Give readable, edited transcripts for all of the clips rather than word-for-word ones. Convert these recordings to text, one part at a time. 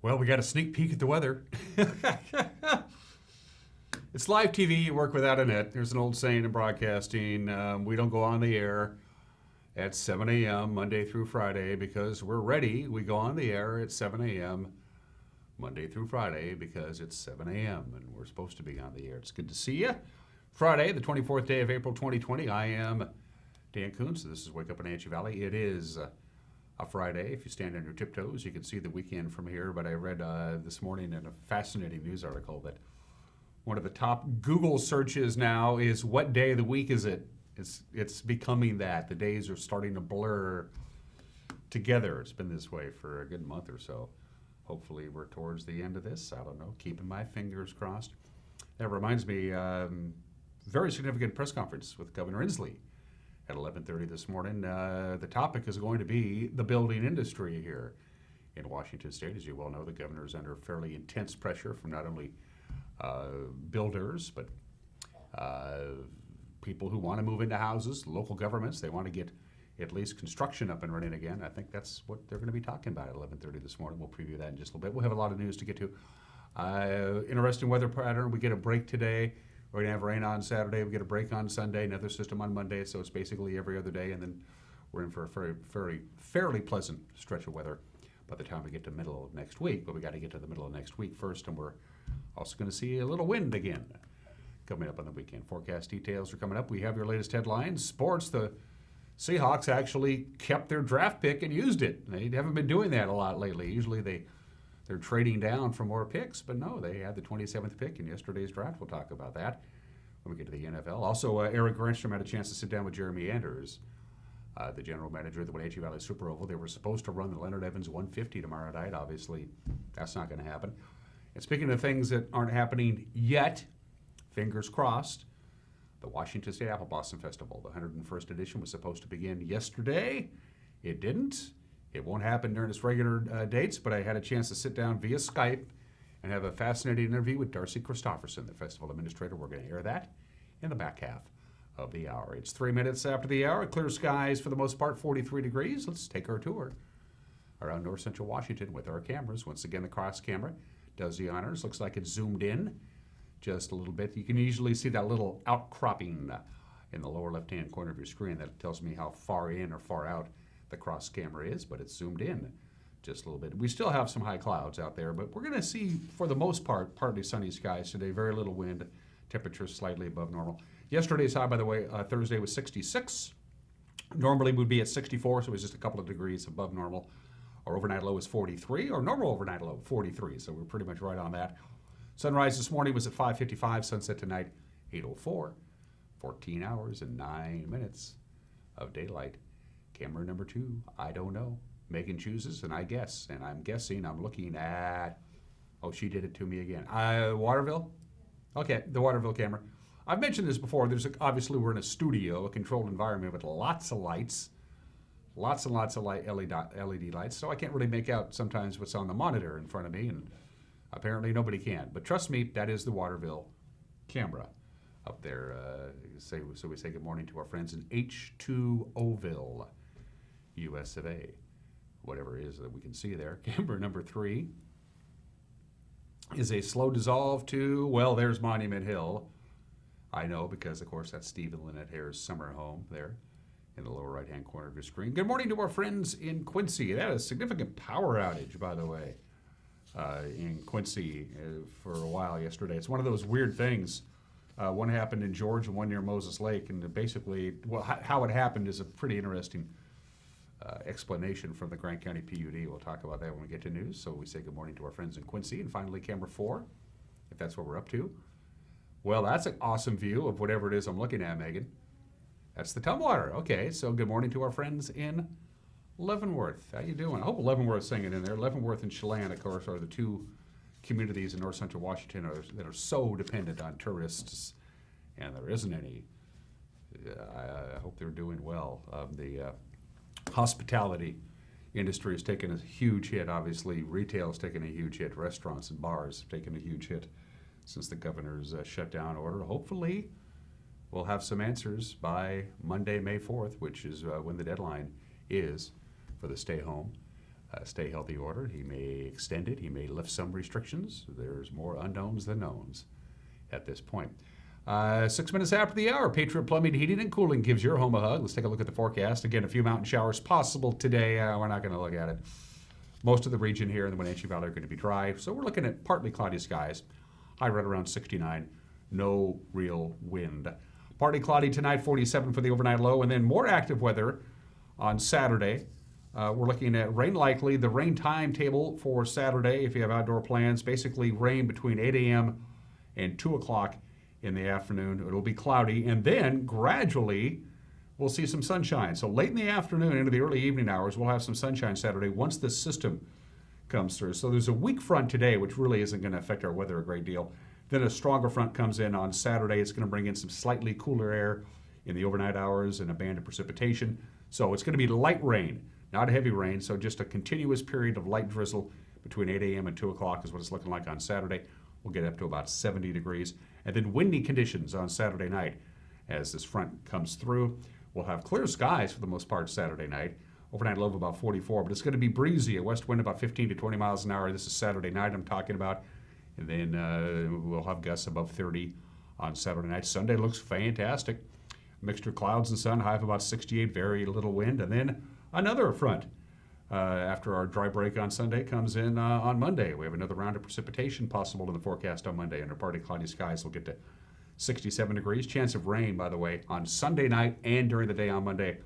Well, we got a sneak peek at the weather. It's live TV. You work without a net. There's an old saying in broadcasting. We don't go on the air at 7 a.m. Monday through Friday because we're ready. We go on the air at 7 a.m. Monday through Friday because it's 7 a.m. and we're supposed to be on the air. It's good to see you. Friday, the 24th day of April 2020. I am Dan Kuntz. This is Wake Up Wenatchee Valley. It is a Friday. If you stand on your tiptoes, you can see the weekend from here. But I read this morning in a fascinating news article that one of the top Google searches now is what day of the week is it? It's becoming that. The days are starting to blur together. It's been this way for a good month or so. Hopefully we're towards the end of this. I don't know. Keeping my fingers crossed. That reminds me, very significant press conference with Governor Inslee at 11:30 this morning. The topic is going to be the building industry here in Washington State. As you well know, the governor is under fairly intense pressure from not only builders, but people who want to move into houses, local governments. They want to get at least construction up and running again. I think that's what they're going to be talking about at 11:30 this morning. We'll preview that in just a little bit. We'll have a lot of news to get to. Interesting weather pattern. We get a break today. We're going to have rain on Saturday. We get a break on Sunday, another system on Monday. So it's basically every other day. And then we're in for a fairly pleasant stretch of weather by the time we get to the middle of next week. But we got to get to the middle of next week first. And we're also going to see a little wind again coming up on the weekend. Forecast details are coming up. We have your latest headlines. Sports, the Seahawks actually kept their draft pick and used it. They haven't been doing that a lot lately. Usually they're trading down for more picks, but no, they had the 27th pick in yesterday's draft. We'll talk about that when we get to the NFL. Also, Eric Grenstrom had a chance to sit down with Jeremy Anders, the general manager of the Wenatchee Valley Super Oval. They were supposed to run the Leonard Evans 150 tomorrow night. Obviously, that's not going to happen. And speaking of things that aren't happening yet, fingers crossed, the Washington State Apple Blossom Festival, the 101st edition, was supposed to begin yesterday. It didn't. It won't happen during its regular dates, but I had a chance to sit down via Skype and have a fascinating interview with Darci, Christoferson, the festival administrator. We're going to air that in the back half of the hour. It's 3 minutes after the hour. Clear skies for the most part, 43 degrees. Let's take our tour around north central Washington with our cameras. Once again, the cross camera does the honors. Looks like it's zoomed in just a little bit. You can usually see that little outcropping in the lower left-hand corner of your screen. That tells me how far in or far out the cross camera is, but it's zoomed in just a little bit. We still have some high clouds out there, but we're going to see, for the most part, partly sunny skies today. Very little wind. Temperatures slightly above normal. Yesterday's high, by the way, Thursday was 66. Normally would be at 64, so it was just a couple of degrees above normal. Our overnight low was 43, or normal overnight low 43, so we're pretty much right on that. Sunrise this morning was at 5:55. Sunset tonight, 8:04. 14 hours and 9 minutes of daylight. Camera number 2, I don't know. Megan chooses, and I guess. And I'm guessing, I'm looking at, oh, she did it to me again. Waterville? Okay, the Waterville camera. I've mentioned this before. Obviously, we're in a studio, a controlled environment with lots of lights. Lots and lots of LED lights. So I can't really make out sometimes what's on the monitor in front of me. And apparently nobody can. But trust me, that is the Waterville camera up there. So we say good morning to our friends in H2Oville, US of A. Whatever it is that we can see there. Camera number 3 is a slow dissolve to, well, there's Monument Hill. I know because, of course, that's Steve and Lynette Hare's summer home there in the lower right-hand corner of your screen. Good morning to our friends in Quincy. That is a significant power outage, by the way, in Quincy for a while yesterday. It's one of those weird things. One happened in Georgia, one near Moses Lake, and basically how it happened is a pretty interesting explanation from the Grant County PUD. We'll talk about that when we get to news. So we say good morning to our friends in Quincy. And finally, camera 4, if that's what we're up to. Well, that's an awesome view of whatever it is I'm looking at, Megan. That's the Tumwater. Okay, so good morning to our friends in Leavenworth. How you doing? I hope Leavenworth's singing in there. Leavenworth and Chelan, of course, are the two communities in north central Washington that are so dependent on tourists, and there isn't any. I hope they're doing well. The hospitality industry has taken a huge hit. Obviously, retail has taken a huge hit. Restaurants and bars have taken a huge hit since the governor's shutdown order. Hopefully, we'll have some answers by Monday, May 4th, which is when the deadline is for the stay home stay healthy order. He may extend it. He may lift some restrictions. There's more unknowns than knowns at this point. 6 minutes after the hour, Patriot Plumbing, Heating, and Cooling gives your home a hug. Let's take a look at the forecast. Again, a few mountain showers possible today. We're not going to look at it. Most of the region here in the Wenatchee Valley are going to be dry, so we're looking at partly cloudy skies. High right around 69. No real wind. Partly cloudy tonight, 47 for the overnight low, and then more active weather on Saturday. We're looking at rain likely. The rain timetable for Saturday, if you have outdoor plans, basically rain between 8 a.m. and 2 o'clock in the afternoon. It'll be cloudy, and then gradually we'll see some sunshine. So late in the afternoon into the early evening hours, we'll have some sunshine Saturday once this system comes through. So there's a weak front today, which really isn't going to affect our weather a great deal. Then a stronger front comes in on Saturday. It's going to bring in some slightly cooler air in the overnight hours and a band of precipitation. So it's going to be light rain, not heavy rain. So just a continuous period of light drizzle between 8 a.m. and 2 o'clock is what it's looking like on Saturday. We'll get up to about 70 degrees. And then windy conditions on Saturday night as this front comes through. We'll have clear skies for the most part Saturday night. Overnight low of about 44, but it's going to be breezy. A west wind about 15 to 20 miles an hour. This is Saturday night I'm talking about. And then we'll have gusts above 30 on Saturday night. Sunday looks fantastic. Mixture of clouds and sun, high of about 68, very little wind. And then another front after our dry break on Sunday comes in on Monday. We have another round of precipitation possible in the forecast on Monday. Under partly cloudy skies, we'll get to 67 degrees. Chance of rain, by the way, on Sunday night and during the day on Monday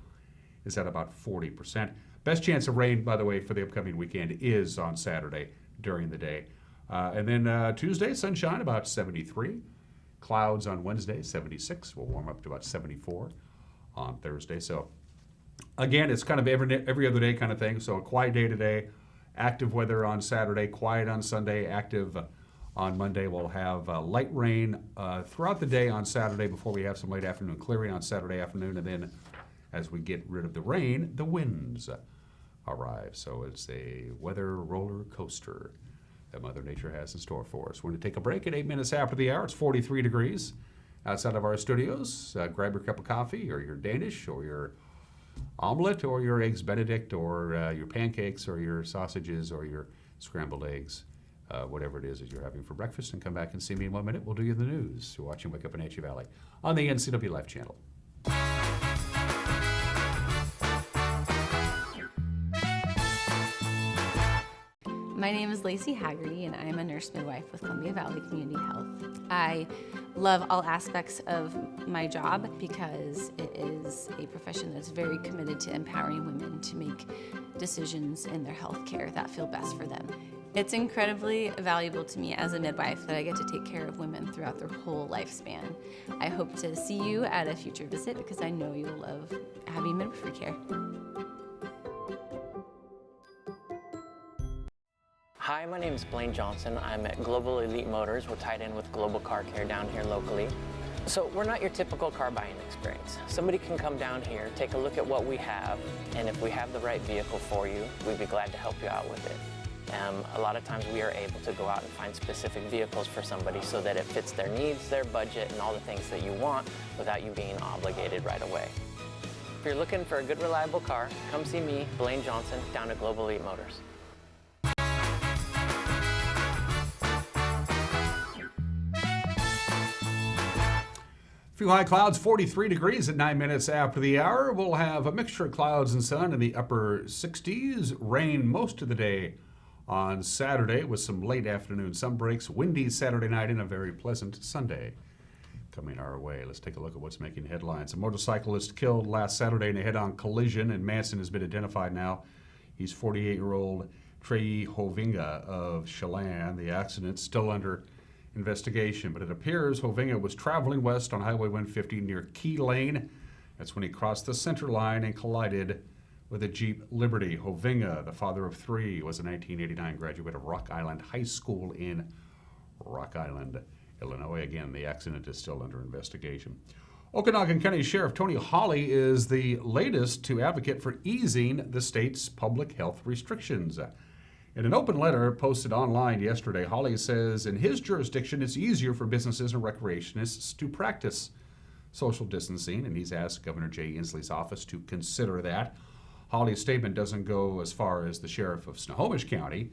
is at about 40%. Best chance of rain, by the way, for the upcoming weekend is on Saturday during the day. And then Tuesday, sunshine, about 73. Clouds on Wednesday, 76. We'll warm up to about 74 on Thursday. So, again, it's kind of every other day kind of thing. So a quiet day today, active weather on Saturday, quiet on Sunday, active on Monday. We'll have light rain throughout the day on Saturday before we have some late afternoon clearing on Saturday afternoon. And then as we get rid of the rain, the winds arrive. So it's a weather roller coaster that Mother Nature has in store for us. We're going to take a break at 8 minutes after the hour. It's 43 degrees outside of our studios. Grab your cup of coffee or your Danish or your omelet or your eggs Benedict or your pancakes or your sausages or your scrambled eggs, whatever it is that you're having for breakfast, and come back and see me in 1 minute. We'll do you the news. You're watching Wake Up Wenatchee Valley on the NCW Life channel. My name is Lacey Haggerty, and I am a nurse midwife with Columbia Valley Community Health. I love all aspects of my job because it is a profession that's very committed to empowering women to make decisions in their health care that feel best for them. It's incredibly valuable to me as a midwife that I get to take care of women throughout their whole lifespan. I hope to see you at a future visit because I know you'll love having midwifery care. Hi, my name is Blaine Johnson. I'm at Global Elite Motors. We're tied in with Global Car Care down here locally. So we're not your typical car buying experience. Somebody can come down here, take a look at what we have, and if we have the right vehicle for you, we'd be glad to help you out with it. A lot of times we are able to go out and find specific vehicles for somebody so that it fits their needs, their budget, and all the things that you want without you being obligated right away. If you're looking for a good, reliable car, come see me, Blaine Johnson, down at Global Elite Motors. Few high clouds, 43 degrees at 9 minutes after the hour. We'll have a mixture of clouds and sun in the upper 60s. Rain most of the day on Saturday with some late afternoon sun breaks. Windy Saturday night and a very pleasant Sunday coming our way. Let's take a look at what's making headlines. A motorcyclist killed last Saturday in a head-on collision, and Manson has been identified now. He's 48-year-old Trey Hovinga of Chelan. The accident still under investigation, but it appears Hovinga was traveling west on Highway 150 near Key Lane. That's when he crossed the center line and collided with a Jeep Liberty. Hovinga, the father of three, was a 1989 graduate of Rock Island High School in Rock Island, Illinois. Again, the accident is still under investigation. Okanagan County Sheriff Tony Hawley is the latest to advocate for easing the state's public health restrictions. In an open letter posted online yesterday, Hawley says in his jurisdiction it's easier for businesses and recreationists to practice social distancing, and he's asked Governor Jay Inslee's office to consider that. Holly's statement doesn't go as far as the sheriff of Snohomish County.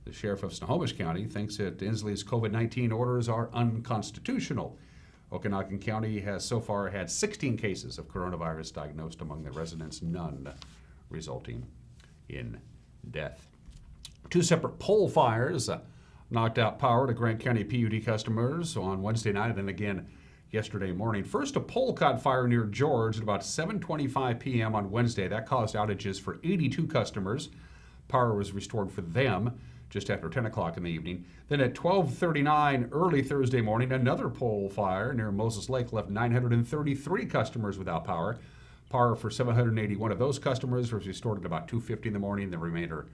The sheriff of Snohomish County thinks that Inslee's COVID-19 orders are unconstitutional. Okanagan County has so far had 16 cases of coronavirus diagnosed among the residents, none resulting in death. Two separate pole fires knocked out power to Grant County PUD customers on Wednesday night and again yesterday morning. First, a pole caught fire near George at about 7:25 p.m. on Wednesday. That caused outages for 82 customers. Power was restored for them just after 10 o'clock in the evening. Then at 12:39 early Thursday morning, another pole fire near Moses Lake left 933 customers without power. Power for 781 of those customers was restored at about 2:50 in the morning, the remainder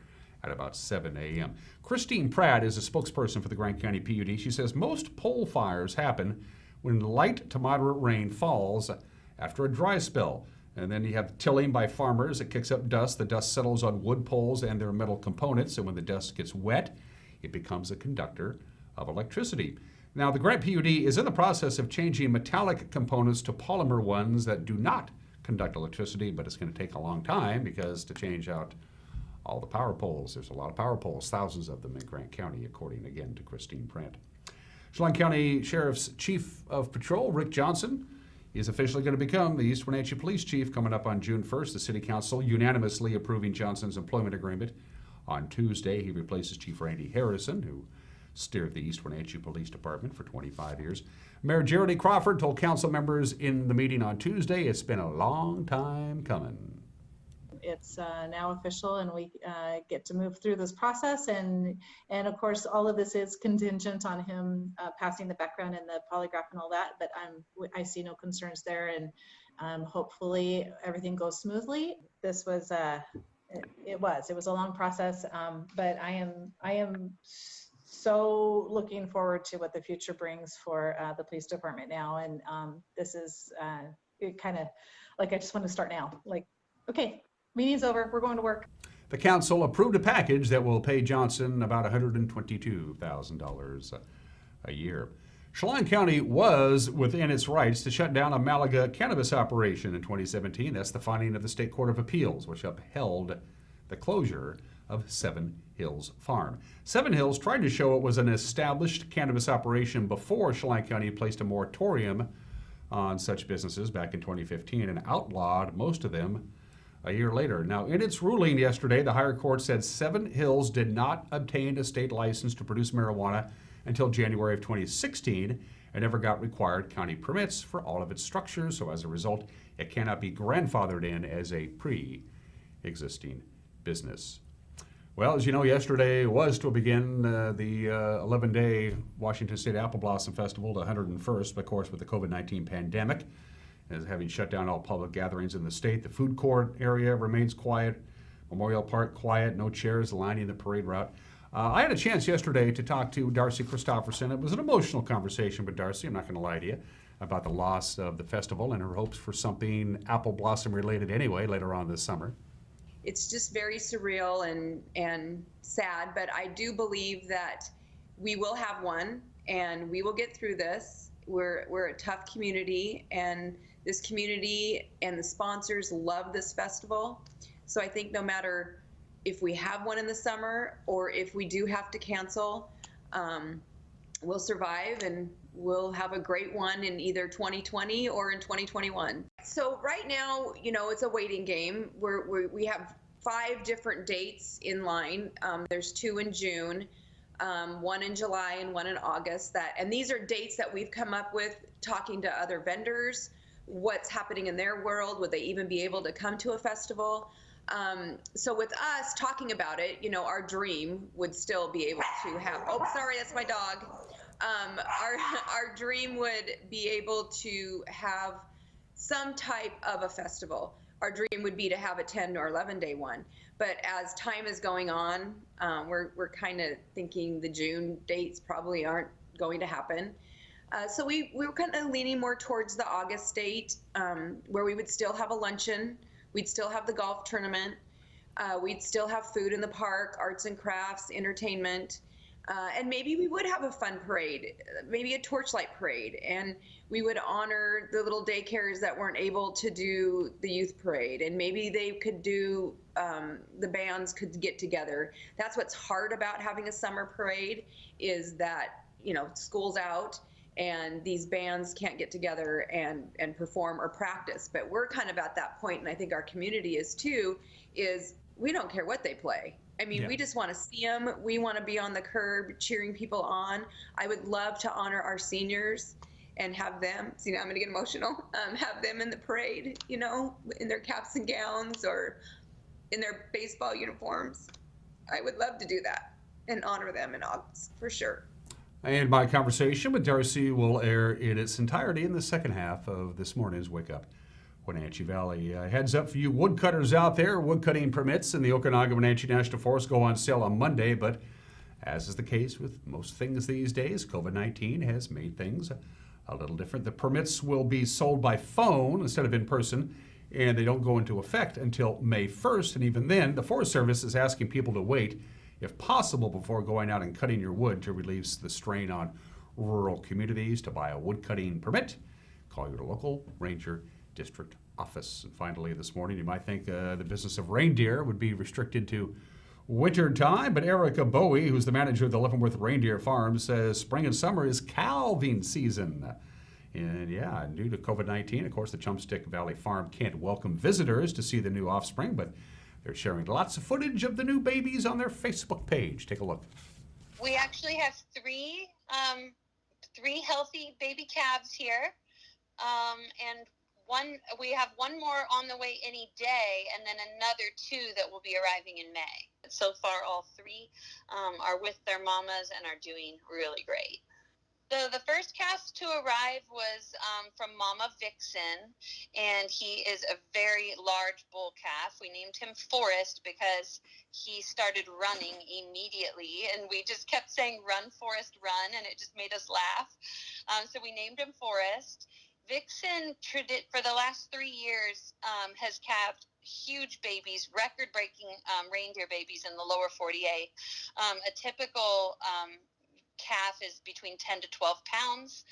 at about 7 a.m. Christine Pratt is a spokesperson for the Grant County PUD. She says most pole fires happen when light to moderate rain falls after a dry spell. And then you have tilling by farmers. It kicks up dust. The dust settles on wood poles and their metal components. And when the dust gets wet, it becomes a conductor of electricity. Now, the Grant PUD is in the process of changing metallic components to polymer ones that do not conduct electricity, but it's going to take a long time because to change out all the power poles, there's a lot of power poles, thousands of them in Grant County, according again to Christine Pratt. Chelan County Sheriff's Chief of Patrol, Rick Johnson, is officially going to become the East Wenatchee Police Chief coming up on June 1st. The City Council unanimously approving Johnson's employment agreement. On Tuesday, he replaces Chief Randy Harrison, who steered the East Wenatchee Police Department for 25 years. Mayor Jeremy Crawford told council members in the meeting on Tuesday, it's been a long time coming. It's now official, and we get to move through this process. And of course, all of this is contingent on him passing the background and the polygraph and all that. But I see no concerns there, and hopefully everything goes smoothly. This was it was a long process, but I am so looking forward to what the future brings for the police department now. And this is it kind of like I just want to start now. Like, okay. Meeting's over. We're going to work. The council approved a package that will pay Johnson about $122,000 a year. Chelan County was within its rights to shut down a Malaga cannabis operation in 2017. That's the finding of the State Court of Appeals, which upheld the closure of Seven Hills Farm. Seven Hills tried to show it was an established cannabis operation before Chelan County placed a moratorium on such businesses back in 2015 and outlawed most of them a year later. Now, in its ruling yesterday, the higher court said Seven Hills did not obtain a state license to produce marijuana until January of 2016 and never got required county permits for all of its structures. So as a result, it cannot be grandfathered in as a pre-existing business. Well, as you know, yesterday was to begin the 11-day Washington State Apple Blossom Festival, the 101st, of course, with the COVID-19 pandemic. As having shut down all public gatherings in the state. The food court area remains quiet. Memorial Park quiet, no chairs lining the parade route. I had a chance yesterday to talk to Darci Christoferson. It was an emotional conversation with Darci, I'm not going to lie to you, about the loss of the festival and her hopes for something apple blossom related anyway later on this summer. It's just very surreal and sad, but I do believe that we will have one and we will get through this. We're a tough community, and this community and the sponsors love this festival. So I think no matter if we have one in the summer or if we do have to cancel, we'll survive and we'll have a great one in either 2020 or in 2021. So right now, you know, it's a waiting game. We have 5 different dates in line. There's 2 in June. 1 in July and 1 in August. And these are dates that we've come up with talking to other vendors, what's happening in their world, would they even be able to come to a festival? So with us talking about it, you know, our dream would still be able to have, oh, sorry, that's my dog. Our dream would be able to have some type of a festival. Our dream would be to have a 10 or 11-day one. But as time is going on, we're kind of thinking the June dates probably aren't going to happen. So we were kind of leaning more towards the August date, where we would still have a luncheon. We'd still have the golf tournament. We'd still have food in the park, arts and crafts, entertainment. And maybe we would have a fun parade, maybe a torchlight parade, and we would honor the little daycares that weren't able to do the youth parade, and maybe they could do, the bands could get together. That's what's hard about having a summer parade, is that, you know, school's out and these bands can't get together and perform or practice. But we're kind of at that point, and I think our community is too, is we don't care what they play. I mean, Yeah. we just want to see them. We want to be on the curb cheering people on. I would love to honor our seniors and have them, see, now I'm going to get emotional, have them in the parade, you know, in their caps and gowns or in their baseball uniforms. I would love to do that and honor them in August, for sure. And my conversation with Darci will air in its entirety in the second half of this morning's Wake Up Wenatchee Valley. Heads up for you woodcutters out there. Woodcutting permits in the Okanagan-Wenatchee National Forest go on sale on Monday, but as is the case with most things these days, COVID-19 has made things a little different. The permits will be sold by phone instead of in person, and they don't go into effect until May 1st. And even then, the Forest Service is asking people to wait, if possible, before going out and cutting your wood to relieve the strain on rural communities. To buy a woodcutting permit, call your local ranger district office. And finally, this morning, you might think the business of reindeer would be restricted to winter time, but Erica Bowie, who's the manager of the Leavenworth Reindeer Farm, says spring and summer is calving season. And yeah, due to COVID-19, of course, the Chumpstick Valley Farm can't welcome visitors to see the new offspring, but they're sharing lots of footage of the new babies on their Facebook page. Take a look. We actually have three healthy baby calves here, and we have one more on the way any day, and then another two that will be arriving in May. So far, all three are with their mamas and are doing really great. So the first calf to arrive was from Mama Vixen, and he is a very large bull calf. We named him Forrest because he started running immediately, and we just kept saying, "Run, Forrest, run," and it just made us laugh. So we named him Forrest. Vixen, for the last 3 years, has calved huge babies, record-breaking reindeer babies in the lower 48. A typical calf is between 10 to 12 pounds.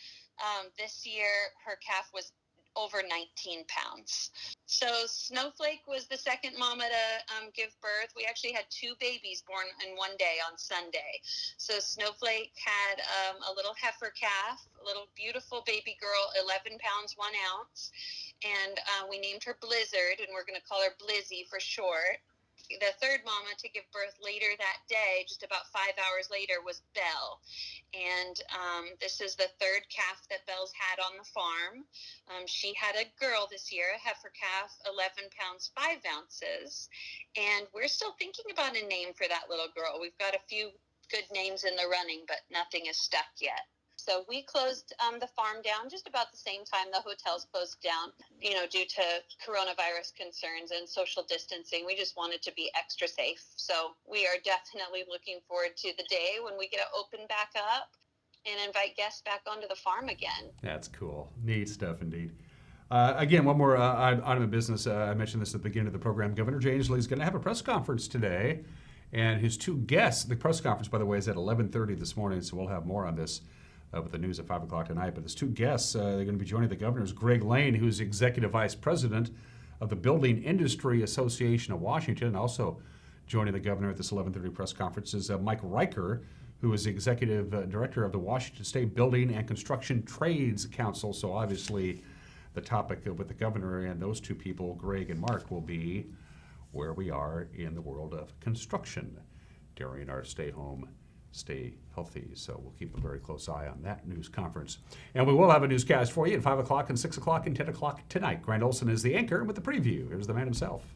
This year, her calf was over 19 pounds. So Snowflake was the second mama to give birth. We actually had 2 babies born in one day on Sunday. So Snowflake had a little heifer calf, a little beautiful baby girl, 11 pounds, 1 ounce. And we named her Blizzard, and we're going to call her Blizzy for short. The third mama to give birth later that day, just about 5 hours later, was Belle. And this is the third calf that Belle's had on the farm. She had a girl this year, a heifer calf, 11 pounds, 5 ounces. And we're still thinking about a name for that little girl. We've got a few good names in the running, but nothing is stuck yet. So we closed the farm down just about the same time the hotels closed down, due to coronavirus concerns and social distancing. We just wanted to be extra safe. So we are definitely looking forward to the day when we get to open back up and invite guests back onto the farm again. That's cool. Neat stuff indeed. Again, one more item of business. I mentioned this at the beginning of the program. Governor Jay Inslee is going to have a press conference today, and his 2 guests, the press conference, by the way, is at 11:30 this morning, so we'll have more on this with the news at 5 o'clock tonight. But there's 2 guests. They're going to be joining the governors. Greg Lane, who's Executive Vice President of the Building Industry Association of Washington. And also joining the governor at this 11:30 press conference is Mike Riker, who is the Executive Director of the Washington State Building and Construction Trades Council. So obviously the topic with the governor and those 2 people, Greg and Mark, will be where we are in the world of construction during our stay home, stay healthy. So we'll keep a very close eye on that news conference. And we will have a newscast for you at 5 o'clock and 6 o'clock and 10 o'clock tonight. Grant Olson is the anchor with the preview. Here's the man himself.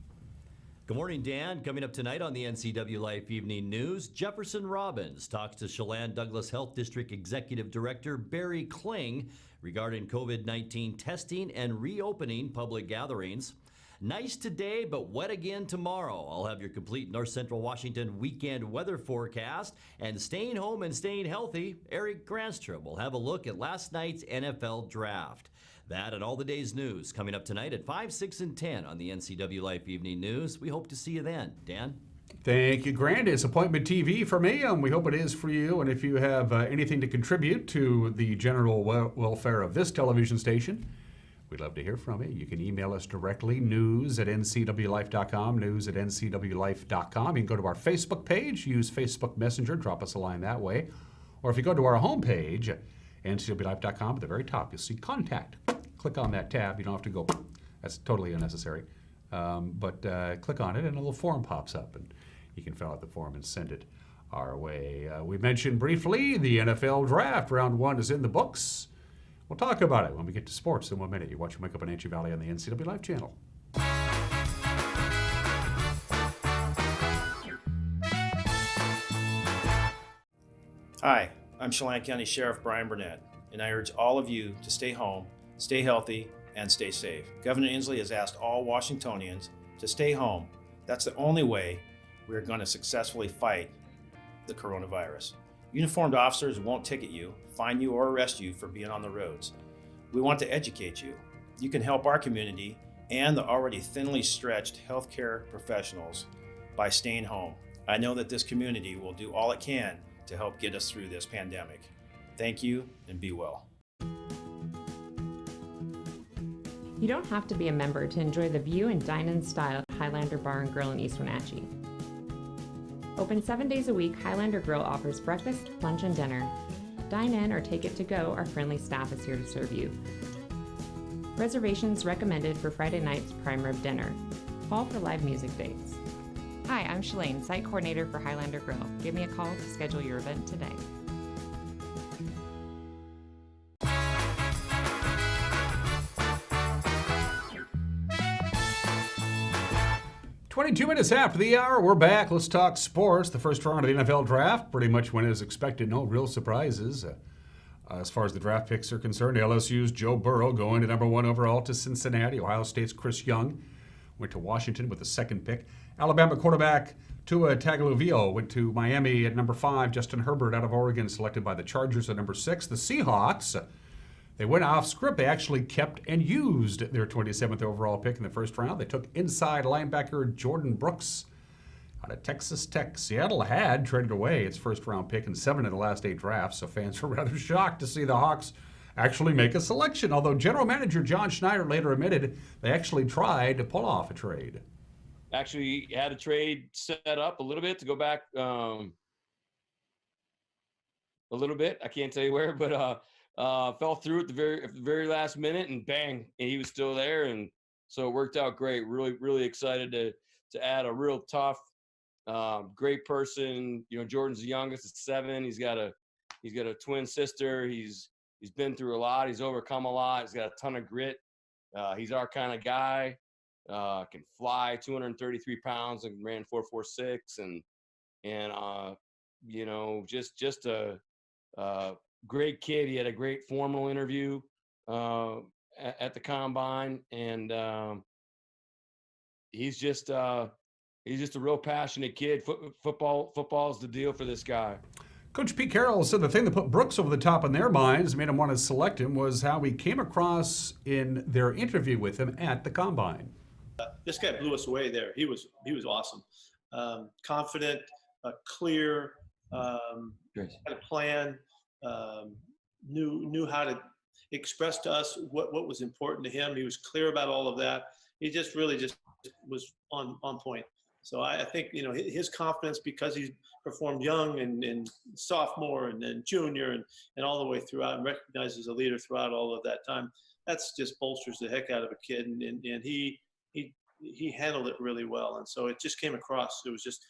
Good morning, Dan. Coming up tonight on the NCW Life Evening News, Jefferson Robbins talks to Chelan Douglas Health District Executive Director Barry Kling regarding COVID-19 testing and reopening public gatherings. Nice today, but wet again tomorrow. I'll have your complete North Central Washington weekend weather forecast. And staying home and staying healthy, Eric Granstrom will have a look at last night's NFL draft. That and all the day's news coming up tonight at 5, 6, and 10 on the NCW Life Evening News. We hope to see you then. Dan? Thank you, Grant. It's Appointment TV for me, and we hope it is for you. And if you have anything to contribute to the general welfare of this television station, we'd love to hear from you. You can email us directly, news@ncwlife.com, news@ncwlife.com. You can go to our Facebook page, use Facebook Messenger, drop us a line that way. Or if you go to our homepage, ncwlife.com, at the very top, you'll see Contact. Click on that tab. You don't have to go, that's totally unnecessary. But click on it and a little form pops up, and you can fill out the form and send it our way. We mentioned briefly the NFL draft. Round 1 is in the books. We'll talk about it when we get to sports in 1 minute. You're watching Wake Up in Wenatchee Valley on the NCW Life channel. Hi, I'm Chelan County Sheriff Brian Burnett, and I urge all of you to stay home, stay healthy, and stay safe. Governor Inslee has asked all Washingtonians to stay home. That's the only way we're going to successfully fight the coronavirus. Uniformed officers won't ticket you, fine you, or arrest you for being on the roads. We want to educate you. You can help our community and the already thinly stretched healthcare professionals by staying home. I know that this community will do all it can to help get us through this pandemic. Thank you, and be well. You don't have to be a member to enjoy the view and dine-in style at Highlander Bar and Grill in East Wenatchee. Open 7 days a week, Highlander Grill offers breakfast, lunch, and dinner. Dine in or take it to go, our friendly staff is here to serve you. Reservations recommended for Friday night's prime rib dinner. Call for live music dates. Hi, I'm Shalane, site coordinator for Highlander Grill. Give me a call to schedule your event today. 22 minutes after the hour, we're back. Let's talk sports. The first round of the NFL draft pretty much went as expected. No real surprises. As far as the draft picks are concerned, LSU's Joe Burrow going to number 1 overall to Cincinnati. Ohio State's Chris Young went to Washington with the 2nd pick. Alabama quarterback Tua Tagovailoa went to Miami at number 5. Justin Herbert out of Oregon selected by the Chargers at number 6. The Seahawks, they went off script. They actually kept and used their 27th overall pick in the first round. They took inside linebacker Jordan Brooks out of Texas Tech. Seattle had traded away its first round pick in 7 of the last 8 drafts, so fans were rather shocked to see the Hawks actually make a selection, although general manager John Schneider later admitted they actually tried to pull off a trade. Actually had a trade set up a little bit to go back a little bit. I can't tell you where, but fell through at the very last minute, and bang, and he was still there, and so it worked out great. Really excited to add a real tough, great person. You know, Jordan's the youngest at 7. He's got a twin sister. He's been through a lot. He's overcome a lot. He's got a ton of grit. He's our kind of guy. Can fly 233 pounds and ran 4.46, and you know, just a great kid. He had a great formal interview at the combine, and he's just a real passionate kid. Football's the deal for this guy. Coach Pete Carroll said the thing that put Brooks over the top in their minds, made them want to select him, was how he came across in their interview with him at the combine. This guy blew us away there. He was awesome, confident, clear, had a plan, knew how to express to us what was important to him. He was clear about all of that. He just really was on point. So I think, you know, his confidence, because he performed young and sophomore and then junior and all the way throughout, and recognized as a leader throughout all of that time, that's just bolsters the heck out of a kid. And he handled it really well. And so it just came across. He's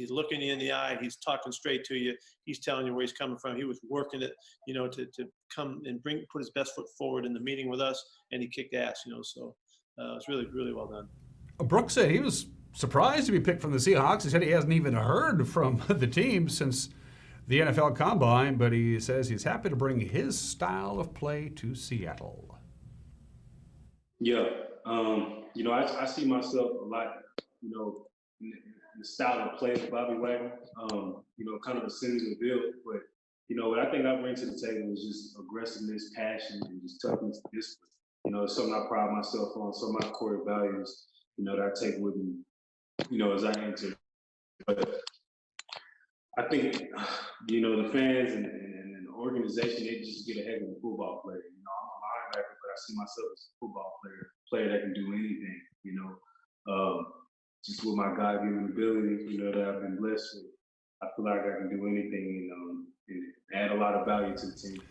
looking you in the eye. He's talking straight to you. He's telling you where he's coming from. He was working it, you know, to come and put his best foot forward in the meeting with us, and he kicked ass, you know. So it was really well done. Brooks said he was surprised to be picked from the Seahawks. He said he hasn't even heard from the team since the NFL Combine, but he says he's happy to bring his style of play to Seattle. Yeah, you know, I see myself a lot, you know, in the style of play of Bobby Wagner, you know, kind of a similar build, but, you know, what I think I bring to the table is just aggressiveness, passion, and just toughness, discipline. You know, it's something I pride myself on, some of my core values, you know, that I take with me, you know, as I enter But I think, the fans and the organization, they just get ahead of the football player. I'm a linebacker, but I see myself as a football player that can do anything, just with my God-given ability, that I've been blessed with. I feel like I can do anything, and add a lot of value to the team.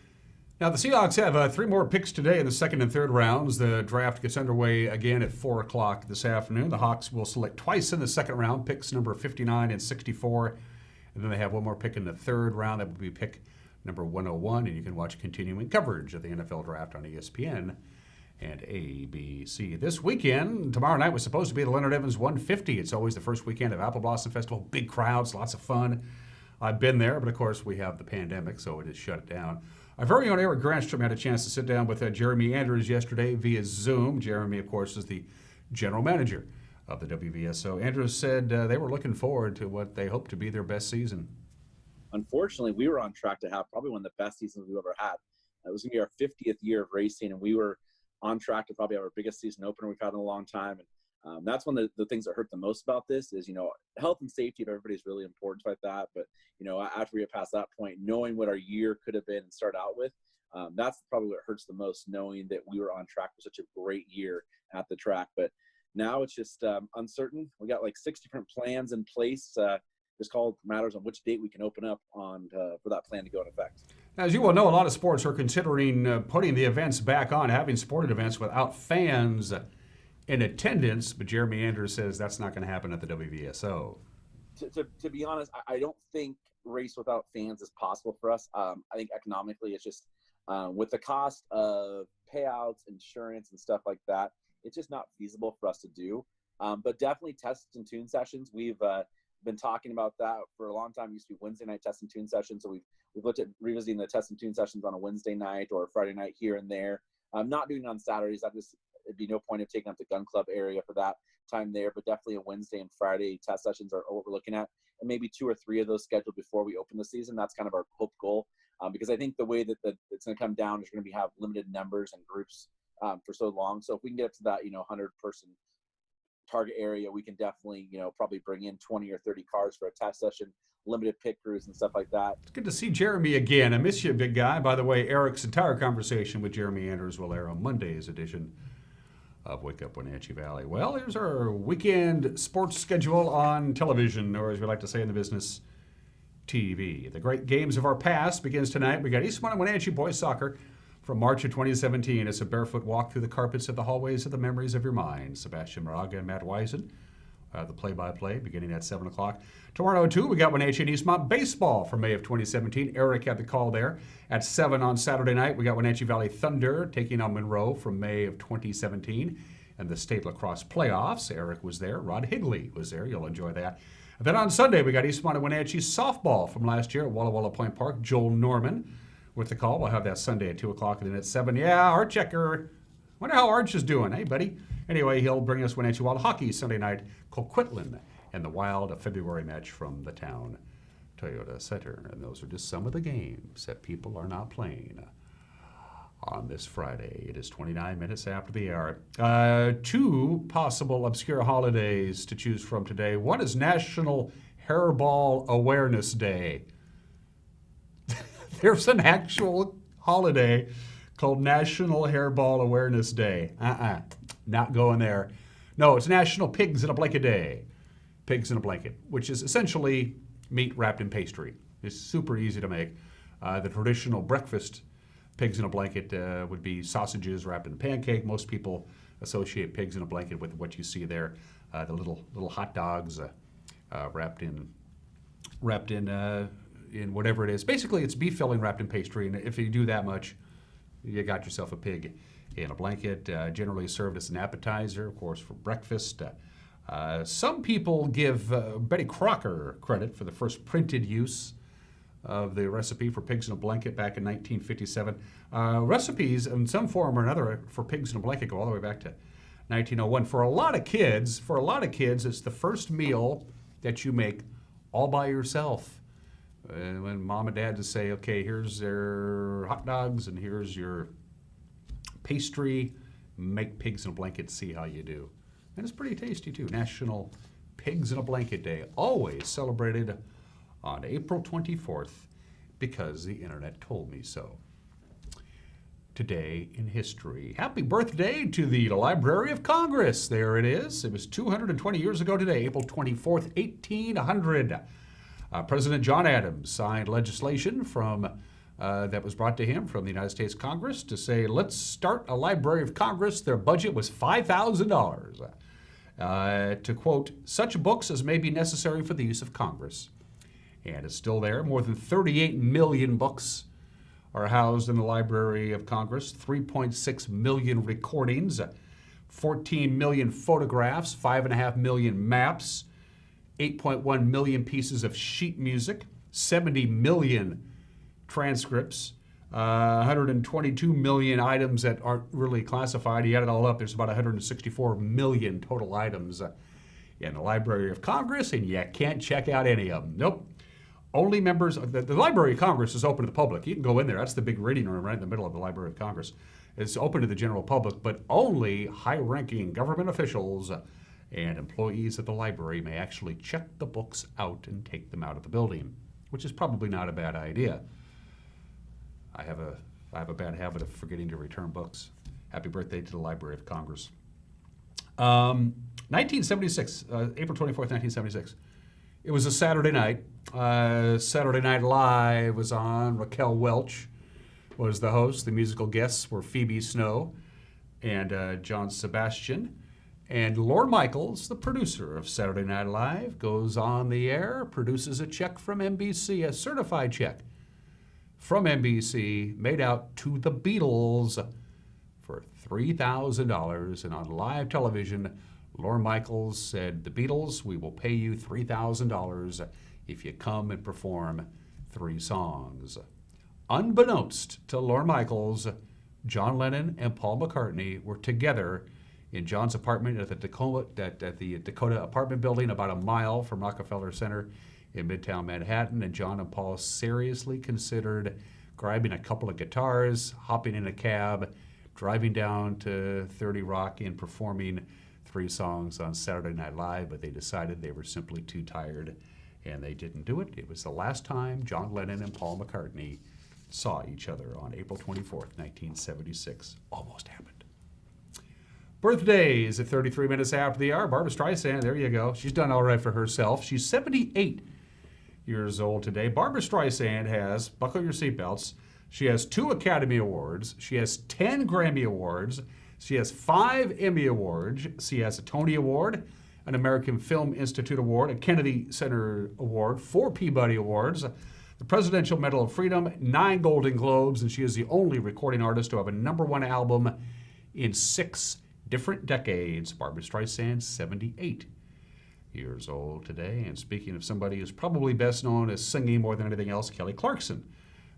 Now, the Seahawks have 3 more picks today in the second and third rounds. The draft gets underway again at 4 o'clock this afternoon. The Hawks will select twice in the second round, picks number 59 and 64. And then they have one more pick in the third round. That would be pick number 101. And you can watch continuing coverage of the NFL draft on ESPN and ABC. This weekend, tomorrow night, was supposed to be the Leonard Evans 150. It's always the first weekend of Apple Blossom Festival. Big crowds, lots of fun. I've been there, but of course we have the pandemic, so it has shut down. Our very own Eric Granstrom had a chance to sit down with Jeremy Andrews yesterday via Zoom. Jeremy, of course, is the general manager of the WVSO. Andrews said they were looking forward to what they hope to be their best season. Unfortunately, we were on track to have probably one of the best seasons we've ever had. It was going to be our 50th year of racing, and we were on track to probably have our biggest season opener we've had in a long time. And that's one of the things that hurt the most about this is, health and safety of everybody is really important like that. But, after we get past that point, knowing what our year could have been and start out with, that's probably what hurts the most, knowing that we were on track for such a great year at the track. But now it's just uncertain. We got like 6 different plans in place. Just called matters on which date we can open up on for that plan to go in effect. As you well know, a lot of sports are considering putting the events back on, having sporting events without fans in attendance, but Jeremy Andrews says that's not going to happen at the WVSO. To be honest, I don't think race without fans is possible for us. I think economically it's just with the cost of payouts, insurance, and stuff like that, it's just not feasible for us to do. But definitely test and tune sessions. We've been talking about that for a long time. It used to be Wednesday night test and tune sessions. So we've looked at revisiting the test and tune sessions on a Wednesday night or a Friday night here and there. Not doing it on Saturdays. It'd be no point of taking up the gun club area for that time there, but definitely a Wednesday and Friday test sessions are what we're looking at. And maybe 2 or 3 of those scheduled before we open the season. That's kind of our hope goal. Because I think the way that it's going to come down is going to have limited numbers and groups for so long. So if we can get up to that, 100-person target area, we can definitely, probably bring in 20 or 30 cars for a test session, limited pit crews and stuff like that. It's good to see Jeremy again. I miss you, big guy. By the way, Eric's entire conversation with Jeremy Andrews will air on Monday's edition of Wake Up Wenatchee Valley. Well, here's our weekend sports schedule on television, or as we like to say in the business, TV. The great games of our past begins tonight. We got Eastman and Wenatchee boys soccer from March of 2017. It's a barefoot walk through the carpets of the hallways of the memories of your mind. Sebastian Moraga and Matt Wiesen, the play-by-play, beginning at 7 o'clock. Tomorrow, too, we got Wenatchee and Eastmont baseball from May of 2017. Eric had the call there. At 7 on Saturday night, we got Wenatchee Valley Thunder taking on Monroe from May of 2017. And the state lacrosse playoffs, Eric was there. Rod Higley was there. You'll enjoy that. And then on Sunday, we got Eastmont and Wenatchee softball from last year at Walla Walla Point Park. Joel Norman with the call. We'll have that Sunday at 2 o'clock. And then at 7, Art Checker. Wonder how Arch is doing. Hey, buddy. Anyway, he'll bring us Wenatchee Wild hockey Sunday night. Coquitlam and the Wild, a February match from the town Toyota Center. And those are just some of the games that people are not playing on this Friday. It is 29 minutes after the hour. 2 possible obscure holidays to choose from today. One is National Hairball Awareness Day. There's an actual holiday called National Hairball Awareness Day. Not going there. No, it's National Pigs in a Blanket Day. Pigs in a blanket, which is essentially meat wrapped in pastry. It's super easy to make. The traditional breakfast pigs in a blanket would be sausages wrapped in a pancake. Most people associate pigs in a blanket with what you see there, the little hot dogs wrapped in whatever it is. Basically, it's beef filling wrapped in pastry, and if you do that much, you got yourself a pig in a blanket. Generally served as an appetizer, of course, for breakfast. Some people give Betty Crocker credit for the first printed use of the recipe for pigs in a blanket back in 1957. Recipes in some form or another for pigs in a blanket go all the way back to 1901. For a lot of kids, it's the first meal that you make all by yourself. When mom and dad just say, okay, here's their hot dogs and here's your pastry, make pigs in a blanket, see how you do. And it's pretty tasty too. National Pigs in a Blanket Day, always celebrated on April 24th because the internet told me so. Today in history. Happy birthday to the Library of Congress. There it is. It was 220 years ago today, April 24th, 1800. President John Adams signed legislation that was brought to him from the United States Congress to say, let's start a Library of Congress. Their budget was $5,000 to quote, such books as may be necessary for the use of Congress. And it's still there. More than 38 million books are housed in the Library of Congress, 3.6 million recordings, 14 million photographs, 5.5 million maps, 8.1 million pieces of sheet music, 70 million transcripts, 122 million items that aren't really classified. You add it all up, there's about 164 million total items in the Library of Congress, and you can't check out any of them. Nope. Only members of the Library of Congress is open to the public. You can go in there. That's the big reading room right in the middle of the Library of Congress. It's open to the general public, but only high-ranking government officials and employees of the library may actually check the books out and take them out of the building, which is probably not a bad idea. I have a bad habit of forgetting to return books. Happy birthday to the Library of Congress. 1976, April 24th, 1976. It was a Saturday night. Saturday Night Live was on. Raquel Welch was the host. The musical guests were Phoebe Snow and John Sebastian. And Lorne Michaels, the producer of Saturday Night Live, goes on the air, produces a check from NBC, a certified check from NBC, made out to the Beatles for $3,000. And on live television, Lorne Michaels said, the Beatles, we will pay you $3,000 if you come and perform 3 songs. Unbeknownst to Lorne Michaels, John Lennon and Paul McCartney were together in John's apartment at the Dakota apartment building about a mile from Rockefeller Center in Midtown Manhattan, and John and Paul seriously considered grabbing a couple of guitars, hopping in a cab, driving down to 30 Rock and performing 3 songs on Saturday Night Live, but they decided they were simply too tired and they didn't do it. It was the last time John Lennon and Paul McCartney saw each other on April 24th, 1976. Almost happened. Birthdays at 33 minutes after the hour. Barbra Streisand, there you go. She's done all right for herself. She's 78 years old today. Barbra Streisand has, buckle your seatbelts, she has 2 Academy Awards. She has 10 Grammy Awards. She has 5 Emmy Awards. She has a Tony Award, an American Film Institute Award, a Kennedy Center Award, 4 Peabody Awards, the Presidential Medal of Freedom, 9 Golden Globes, and she is the only recording artist to have a #1 album in 6 different decades. Barbra Streisand, 78 years old today. And speaking of somebody who's probably best known as singing more than anything else, Kelly Clarkson,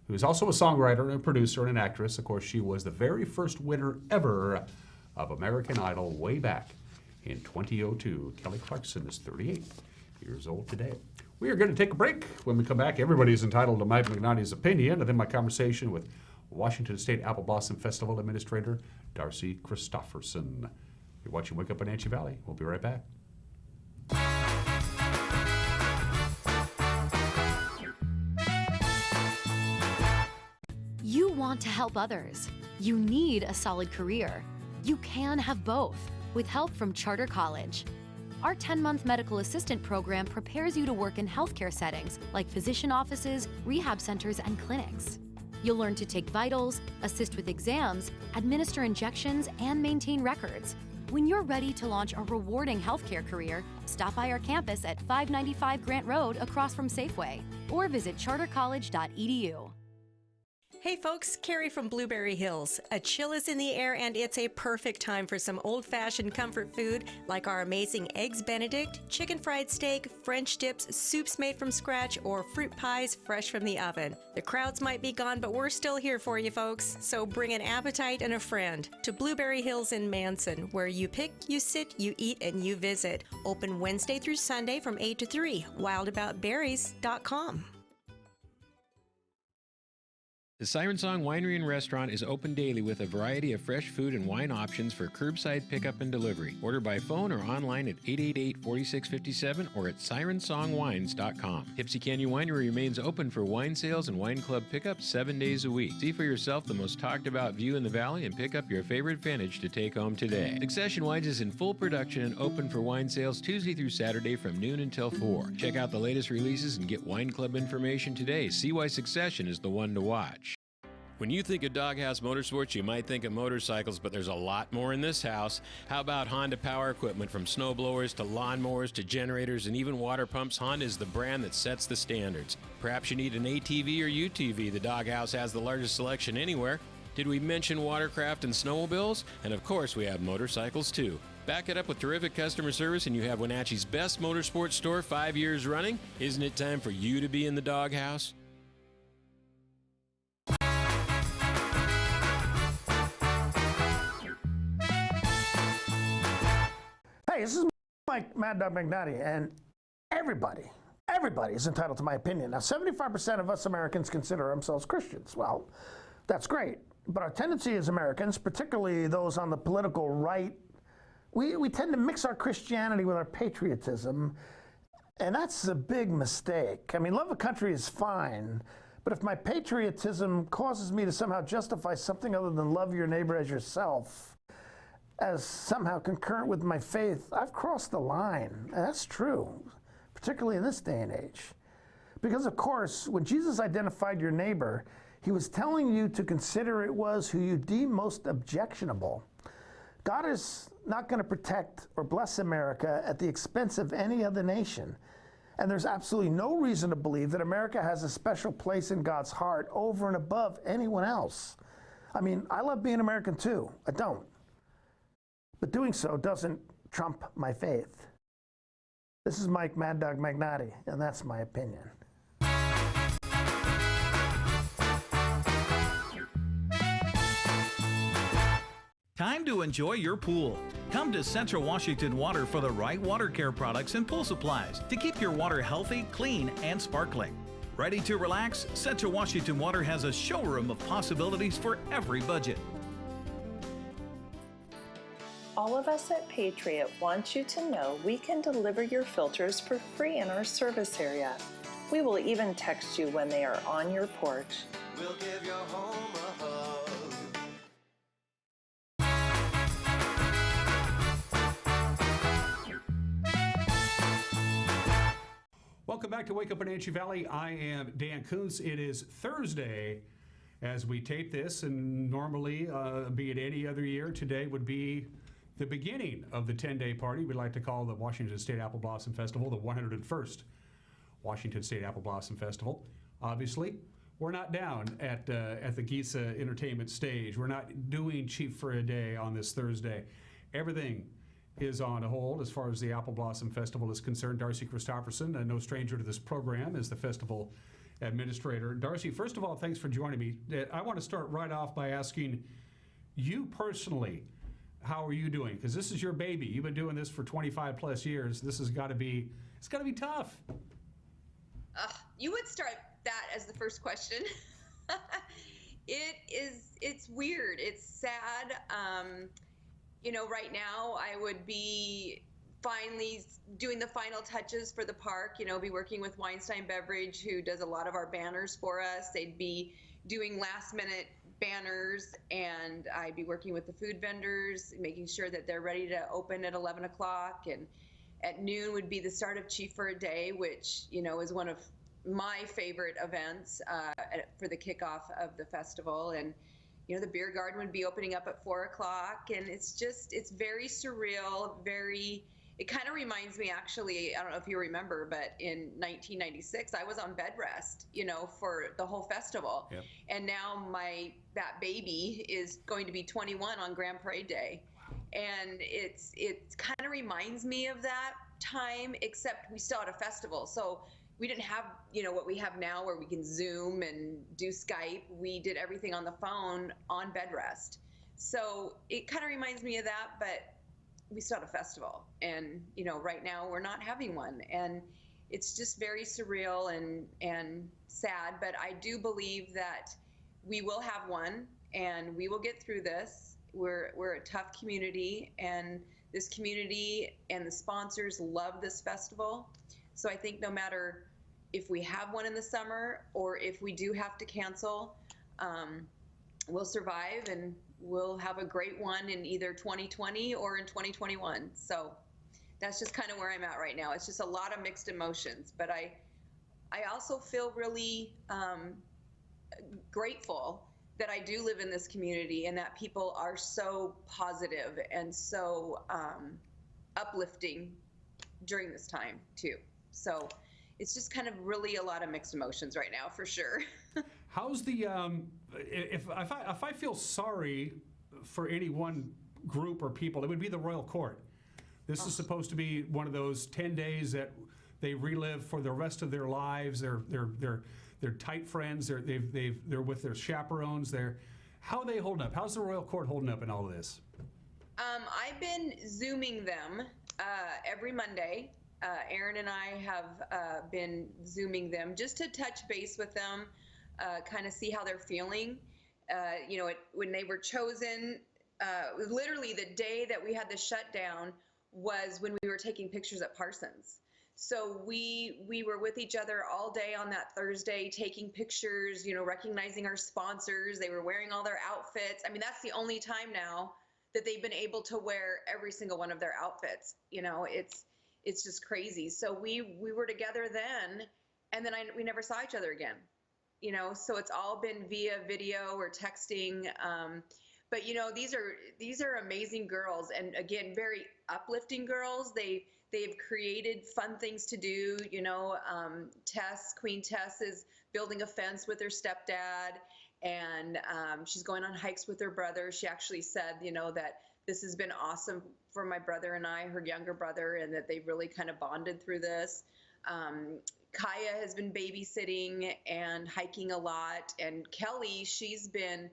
who's also a songwriter and a producer and an actress. Of course, she was the very first winner ever of American Idol way back in 2002. Kelly Clarkson is 38 years old today. We are going to take a break. When we come back, everybody's entitled to Mike McNally's opinion, and then my conversation with Washington State Apple Blossom Festival Administrator Darci Christoferson. You're watching Wake Up Wenatchee Valley. We'll be right back. You want to help others. You need a solid career. You can have both with help from Charter College. Our 10-month medical assistant program prepares you to work in healthcare settings like physician offices, rehab centers, and clinics. You'll learn to take vitals, assist with exams, administer injections, and maintain records. When you're ready to launch a rewarding healthcare career, stop by our campus at 595 Grant Road across from Safeway, or visit chartercollege.edu. Hey folks, Carrie from Blueberry Hills. A chill is in the air and it's a perfect time for some old-fashioned comfort food like our amazing Eggs Benedict, chicken fried steak, French dips, soups made from scratch, or fruit pies fresh from the oven. The crowds might be gone, but we're still here for you folks. So bring an appetite and a friend to Blueberry Hills in Manson, where you pick, you sit, you eat, and you visit. Open Wednesday through Sunday from 8 to 3. Wildaboutberries.com. The Siren Song Winery and Restaurant is open daily with a variety of fresh food and wine options for curbside pickup and delivery. Order by phone or online at 888-4657 or at sirensongwines.com. Tipsy Canyon Winery remains open for wine sales and wine club pickup 7 days a week. See for yourself the most talked about view in the valley and pick up your favorite vintage to take home today. Succession Wines is in full production and open for wine sales Tuesday through Saturday from noon until 4. Check out the latest releases and get wine club information today. See why Succession is the one to watch. When you think of Doghouse Motorsports, you might think of motorcycles, but there's a lot more in this house. How about Honda power equipment? From snowblowers to lawnmowers to generators and even water pumps, Honda is the brand that sets the standards. Perhaps you need an ATV or UTV. The Doghouse has the largest selection anywhere. Did we mention watercraft and snowmobiles? And of course, we have motorcycles too. Back it up with terrific customer service and you have Wenatchee's best motorsports store 5 years running. Isn't it time for you to be in the Doghouse? Hey, this is Mike Mad Dog Magnati, and everybody is entitled to my opinion. Now, 75% of us Americans consider ourselves Christians. Well, that's great. But our tendency as Americans, particularly those on the political right, we tend to mix our Christianity with our patriotism, and that's a big mistake. I mean, love of country is fine, but if my patriotism causes me to somehow justify something other than love your neighbor as yourself, as somehow concurrent with my faith, I've crossed the line. And that's true, particularly in this day and age. Because of course, when Jesus identified your neighbor, he was telling you to consider it was who you deem most objectionable. God is not going to protect or bless America at the expense of any other nation. And there's absolutely no reason to believe that America has a special place in God's heart over and above anyone else. I mean, I love being American too. I don't. But doing so doesn't trump my faith. This is Mike Mad Dog Magnati, and that's my opinion. Time to enjoy your pool. Come to Central Washington Water for the right water care products and pool supplies to keep your water healthy, clean, and sparkling. Ready to relax? Central Washington Water has a showroom of possibilities for every budget. All of us at Patriot want you to know we can deliver your filters for free in our service area. We will even text you when they are on your porch. We'll give your home a hug. Welcome back to Wake Up Wenatchee Valley. I am Dan Kuntz. It is Thursday as we tape this, and normally, be it any other year, today would be the beginning of the 10-day party we like to call the Washington State Apple Blossom Festival, the 101st Washington State Apple Blossom Festival. Obviously, we're not down at the Gisa Entertainment stage. We're not doing Cheap for a Day on this Thursday. Everything is on hold as far as the Apple Blossom Festival is concerned. Darci Christoferson, no stranger to this program, is the festival administrator. Darci, first of all, thanks for joining me. I want to start right off by asking you personally, how are you doing? Because this is your baby. You've been doing this for 25 plus years. This has got to be, it's got to be tough. You would start that as the first question. It's weird. It's sad. Right now I would be finally doing the final touches for the park, be working with Weinstein Beverage, who does a lot of our banners for us. They'd be doing last minute banners, and I'd be working with the food vendors, making sure that they're ready to open at 11 o'clock. And at noon would be the start of Chief for a Day, which, is one of my favorite events for the kickoff of the festival. And, the beer garden would be opening up at 4 o'clock. And it's very surreal, it kind of reminds me, actually, I don't know if you remember, but in 1996, I was on bed rest, for the whole festival. Yep. And now that baby is going to be 21 on Grand Parade Day. Wow. And it kind of reminds me of that time, except we still had a festival. So we didn't have, what we have now where we can Zoom and do Skype. We did everything on the phone on bed rest. So it kind of reminds me of that, but we still had a festival, and right now we're not having one, and it's just very surreal and sad. But I do believe that we will have one, and we will get through this. We're a tough community, and this community and the sponsors love this festival. So I think no matter if we have one in the summer or if we do have to cancel, we'll survive, and we'll have a great one in either 2020 or in 2021. So that's just kind of where I'm at right now. It's just a lot of mixed emotions, but I also feel really grateful that I do live in this community and that people are so positive and so uplifting during this time too. So it's just kind of really a lot of mixed emotions right now, for sure. How's the, if I feel sorry for any one group or people, it would be the royal court. This is supposed to be one of those 10 days that they relive for the rest of their lives. They're tight friends. They're with their chaperones. How are they holding up? How's the royal court holding up in all of this? I've been Zooming them every Monday. Aaron and I have been Zooming them just to touch base with them, kind of see how they're feeling. You know, when they were chosen, literally the day that we had the shutdown was when we were taking pictures at Parsons. So we were with each other all day on that Thursday, taking pictures, you know, recognizing our sponsors. They were wearing all their outfits. I mean, that's the only time now that they've been able to wear every single one of their outfits. You know, it's just crazy. So we were together then, and then we never saw each other again. You know, so it's all been via video or texting. But you know, these are amazing girls, and again, very uplifting girls. They've created fun things to do. You know, Queen Tess is building a fence with her stepdad, and she's going on hikes with her brother. She actually said, you know, that this has been awesome for my brother and I, her younger brother, and that they've really kind of bonded through this. Kaya has been babysitting and hiking a lot, and Kelly, she's been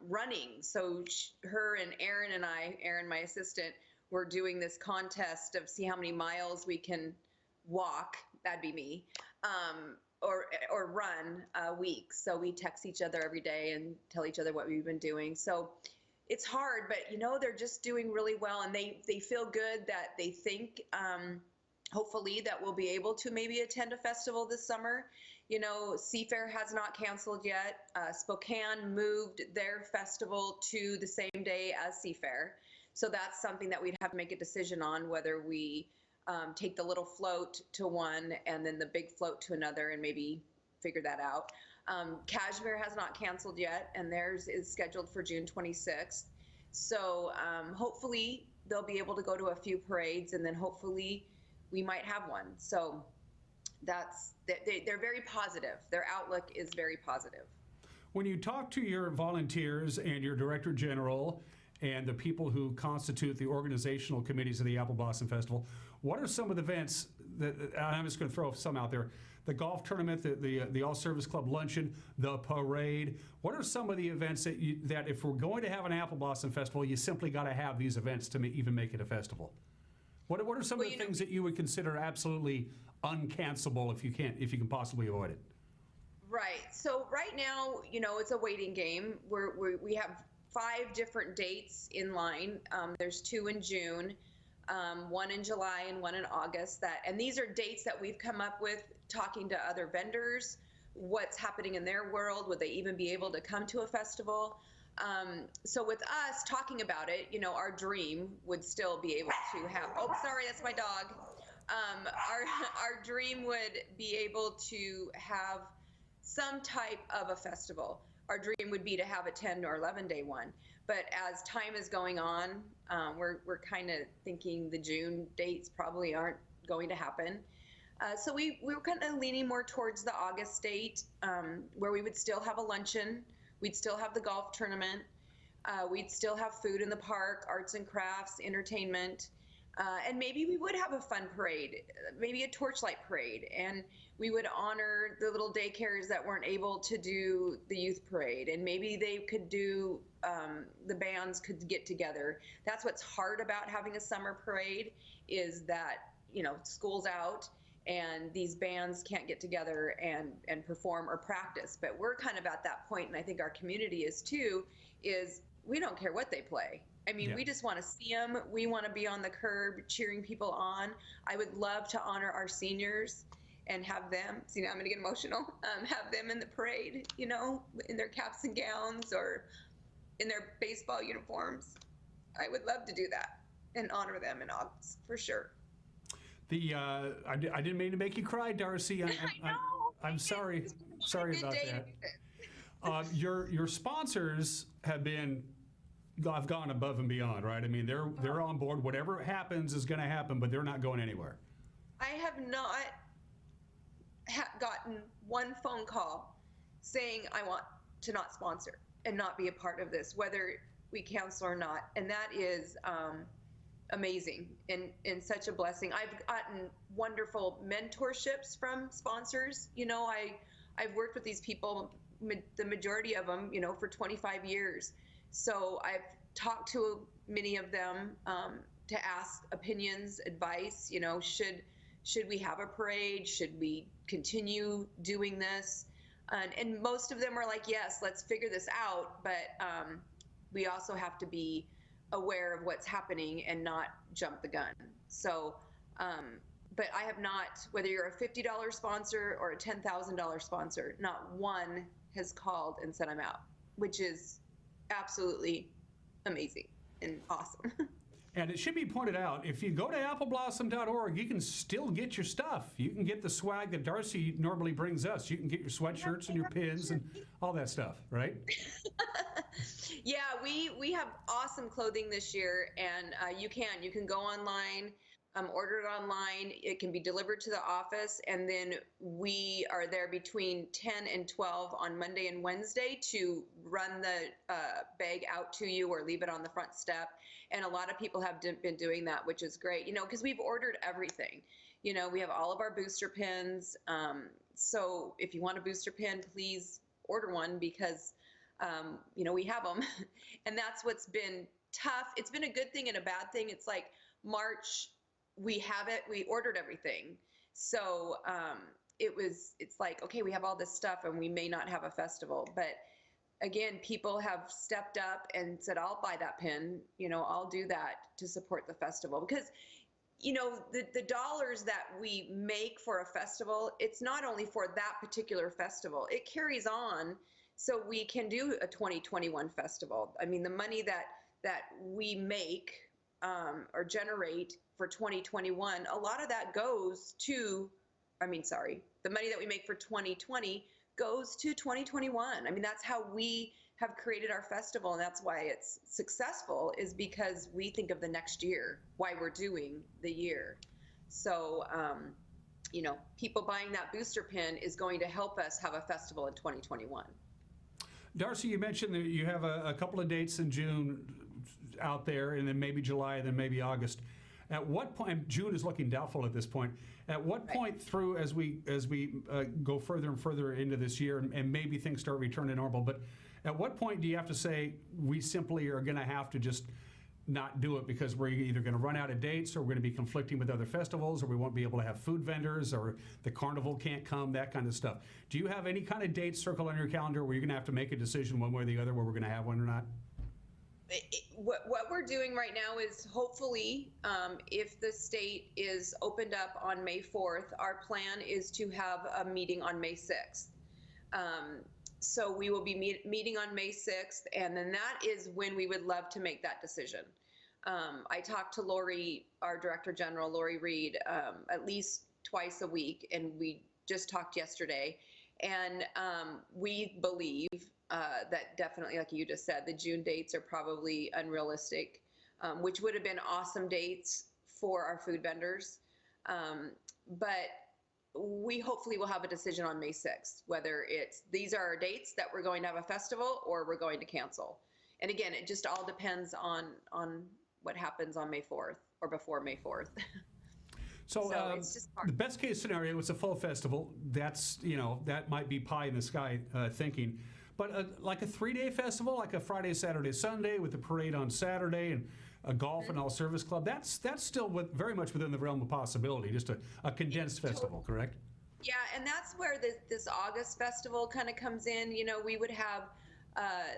running. So her and Aaron and I, Aaron, my assistant, we're doing this contest of see how many miles we can walk, that'd be me, or run a week. So we text each other every day and tell each other what we've been doing. So it's hard, but you know, they're just doing really well, and they feel good that they think, hopefully, that we'll be able to maybe attend a festival this summer. You know, Seafair has not canceled yet. Spokane moved their festival to the same day as Seafair. So that's something that we'd have to make a decision on, whether we take the little float to one and then the big float to another, and maybe figure that out. Kashmir has not canceled yet, and theirs is scheduled for June 26th. So hopefully they'll be able to go to a few parades, and then hopefully we might have one. So they're very positive. Their outlook is very positive. When you talk to your volunteers and your director general and the people who constitute the organizational committees of the Apple Blossom Festival, what are some of the events that, I'm just going to throw some out there, the golf tournament, the All-Service Club luncheon, the parade, what are some of the events that if we're going to have an Apple Blossom Festival, you simply got to have these events to even make it a festival? What are some of the things that you would consider absolutely uncancelable if you can possibly avoid it? Right. So right now, you know, it's a waiting game. We have 5 different dates in line. There's 2 in June, 1 in July, and 1 in August. And these are dates that we've come up with talking to other vendors, what's happening in their world, would they even be able to come to a festival? So with us talking about it, you know, our dream would still be able to have, oh, sorry, that's my dog. Our dream would be able to have some type of a festival. Our dream would be to have a 10 or 11-day one. But as time is going on, we're kind of thinking the June dates probably aren't going to happen. So we were kind of leaning more towards the August date, where we would still have a luncheon. We'd still have the golf tournament. We'd still have food in the park, arts and crafts, entertainment. And maybe we would have a fun parade, maybe a torchlight parade, and we would honor the little daycares that weren't able to do the youth parade, and maybe they could do, the bands could get together. That's what's hard about having a summer parade, is that, you know, school's out and these bands can't get together and perform or practice. But we're kind of at that point, and I think our community is too, is we don't care what they play. I mean, Yeah. we just want to see them. We want to be on the curb cheering people on. I would love to honor our seniors and have them, see, now I'm going to get emotional, have them in the parade, you know, in their caps and gowns or in their baseball uniforms. I would love to do that and honor them in August, for sure. I didn't mean to make you cry, Darci. I'm sorry. Sorry about that. Your sponsors have gone above and beyond, right? I mean, they're on board. Whatever happens is going to happen, but they're not going anywhere. I have not gotten one phone call saying I want to not sponsor and not be a part of this, whether we cancel or not. And that is amazing and such a blessing. I've gotten wonderful mentorships from sponsors. You know, I've worked with these people, the majority of them, you know, for 25 years. So I've talked to many of them to ask opinions, advice, you know, should we have a parade? Should we continue doing this? And most of them are like, yes, let's figure this out. But we also have to be aware of what's happening and not jump the gun. So, but I have not, whether you're a $50 sponsor or a $10,000 sponsor, not one has called and said I'm out, which is absolutely amazing and awesome. And it should be pointed out, if you go to appleblossom.org, you can still get your stuff. You can get the swag that Darci normally brings us. You can get your sweatshirts and your pins and all that stuff, right? Yeah, we have awesome clothing this year, and you can go online, order it online. It can be delivered to the office, and then we are there between 10 and 12 on Monday and Wednesday to run the bag out to you or leave it on the front step. And a lot of people have been doing that, which is great, you know, because we've ordered everything. You know, we have all of our booster pins. So if you want a booster pin, please order one because, you know, we have them. And that's what's been tough. It's been a good thing and a bad thing. It's like March, we have it, we ordered everything. So it's like, okay, we have all this stuff and we may not have a festival. But again, people have stepped up and said, I'll buy that pin, you know, I'll do that to support the festival. Because, you know, the dollars that we make for a festival, it's not only for that particular festival, it carries on so we can do a 2021 festival. I mean, the money that we make or generate for 2021, a lot of that goes to, the money that we make for 2020 goes to 2021. I mean, that's how we have created our festival, and that's why it's successful, is because we think of the next year, why we're doing the year. So, you know, people buying that booster pin is going to help us have a festival in 2021. Darci, you mentioned that you have a couple of dates in June out there, and then maybe July, and then maybe August. At what point, June is looking doubtful at this point, at what point through, as we go further and further into this year, and maybe things start returning to normal, but at what point do you have to say, we simply are going to have to just not do it because we're either going to run out of dates, or we're going to be conflicting with other festivals, or we won't be able to have food vendors, or the carnival can't come, that kind of stuff? Do you have any kind of date circle on your calendar where you're going to have to make a decision one way or the other where we're going to have one or not? What we're doing right now is hopefully, if the state is opened up on May 4th, our plan is to have a meeting on May 6th. So we will be meeting on May 6th, and then that is when we would love to make that decision. I talked to Lori, our Director General, Lori Reed, at least twice a week, and we just talked yesterday. And we believe that definitely, like you just said, the June dates are probably unrealistic, which would have been awesome dates for our food vendors. But we hopefully will have a decision on May 6th, whether these are our dates that we're going to have a festival or we're going to cancel. And again, it just all depends on what happens on May 4th or before May 4th. So it's just hard. The best case scenario is a full festival. That's, you know, that might be pie in the sky thinking. But like a 3-day festival, like a Friday, Saturday, Sunday with the parade on Saturday and a golf and all service club. That's still very much within the realm of possibility. Just a condensed festival, correct? Yeah, and that's where this August festival kind of comes in. You know, we would have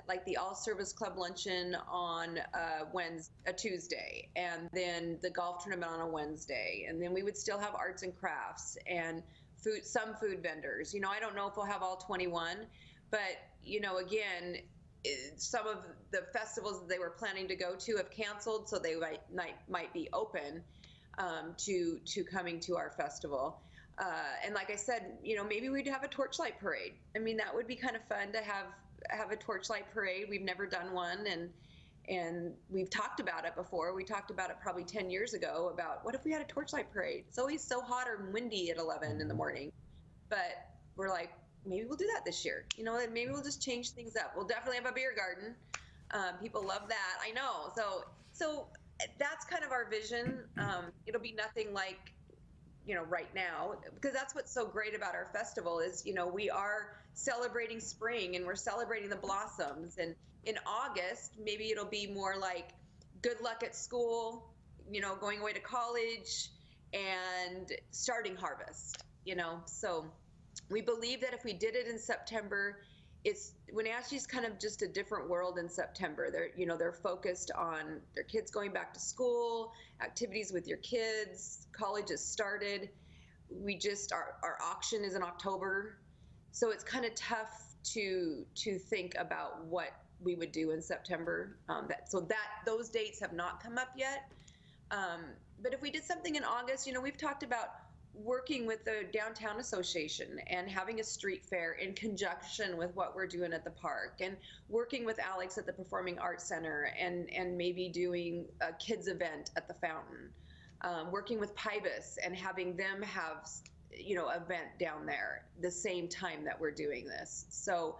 like the All Service Club luncheon on a Tuesday, and then the golf tournament on a Wednesday, and then we would still have arts and crafts and some food vendors. You know, I don't know if we'll have all 21, but you know, again, some of the festivals that they were planning to go to have canceled, so they might be open to coming to our festival. And like I said, you know, maybe we'd have a torchlight parade. I mean, that would be kind of fun to have a torchlight parade. We've never done one, and we've talked about it before. We talked about it probably 10 years ago about what if we had a torchlight parade? It's always so hot or windy at 11 in the morning, but we're like, maybe we'll do that this year. You know, maybe we'll just change things up. We'll definitely have a beer garden. People love that. I know. So that's kind of our vision. It'll be nothing like, you know, right now, because that's what's so great about our festival is, you know, we are celebrating spring and we're celebrating the blossoms. And in August, maybe it'll be more like good luck at school, you know, going away to college and starting harvest, you know. So we believe that if we did it in September, Wenatchee's kind of just a different world in September. They're focused on their kids going back to school, activities with your kids, college has started. Our auction is in October. So it's kind of tough to think about what we would do in September. Those dates have not come up yet. But if we did something in August, you know, we've talked about working with the Downtown Association and having a street fair in conjunction with what we're doing at the park, and working with Alex at the Performing Arts Center and maybe doing a kids event at the fountain, working with Pybus and having them have, you know, event down there the same time that we're doing this. So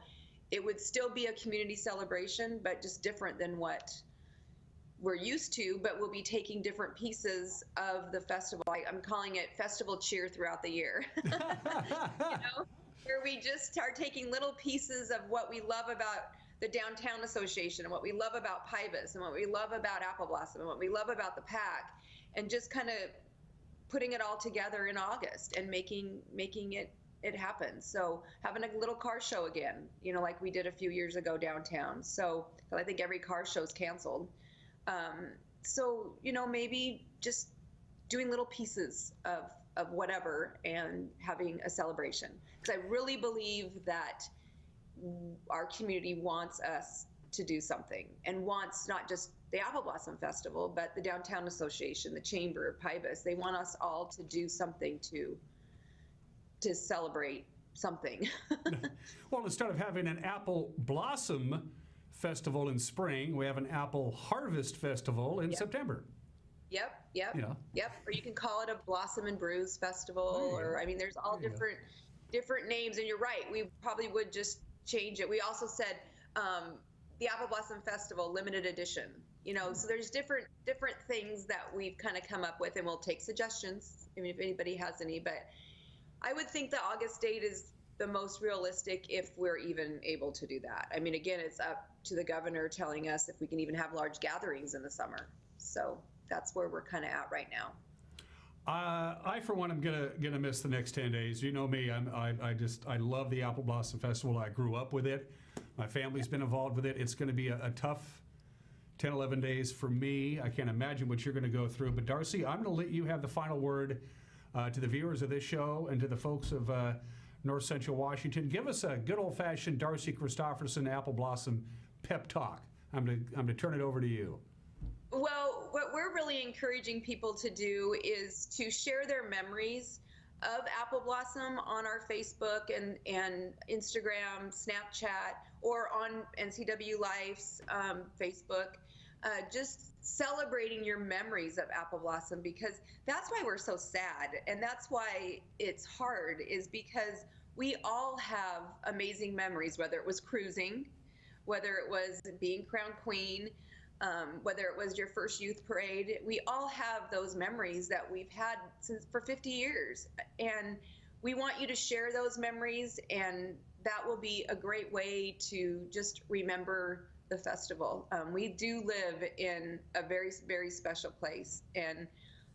it would still be a community celebration, but just different than what we're used to, but we'll be taking different pieces of the festival. I'm calling it festival cheer throughout the year. You know, where we just are taking little pieces of what we love about the Downtown Association and what we love about Pybus and what we love about Apple Blossom and what we love about the PAC, and just kind of putting it all together in August and making it happen. So having a little car show again, you know, like we did a few years ago downtown. So I think every car show's canceled. So, you know, maybe just doing little pieces of whatever and having a celebration. Because I really believe that our community wants us to do something, and wants not just the Apple Blossom Festival, but the Downtown Association, the Chamber, Pybus. They want us all to do something to celebrate something. Well, instead of having an Apple Blossom Festival in spring, we have an Apple Harvest Festival in September. Yep. You know. Yep. Or you can call it a Blossom and Brews Festival, or I mean, there's all different names. And you're right, we probably would just change it. We also said the Apple Blossom Festival limited edition. You know, so there's different things that we've kind of come up with, and we'll take suggestions. I mean, if anybody has any, but I would think the August date is the most realistic if we're even able to do that. I mean, again, it's up to the governor telling us if we can even have large gatherings in the summer. So that's where we're kind of at right now. I, for one, am gonna miss the next 10 days. You know me, I love the Apple Blossom Festival. I grew up with it. My family's been involved with it. It's gonna be a tough 10, 11 days for me. I can't imagine what you're gonna go through. But Darci, I'm gonna let you have the final word to the viewers of this show and to the folks of North Central Washington. Give us a good old-fashioned Darci Christoferson Apple Blossom pep talk. I'm gonna turn it over to you. Well, what we're really encouraging people to do is to share their memories of Apple Blossom on our Facebook and Instagram, Snapchat, or on NCW Life's Facebook. Just celebrating your memories of Apple Blossom, because that's why we're so sad, and that's why it's hard, is because we all have amazing memories, whether it was cruising, whether it was being crowned queen, whether it was your first youth parade. We all have those memories that we've had for 50 years, and we want you to share those memories, and that will be a great way to just remember the festival. We do live in a very, very special place, and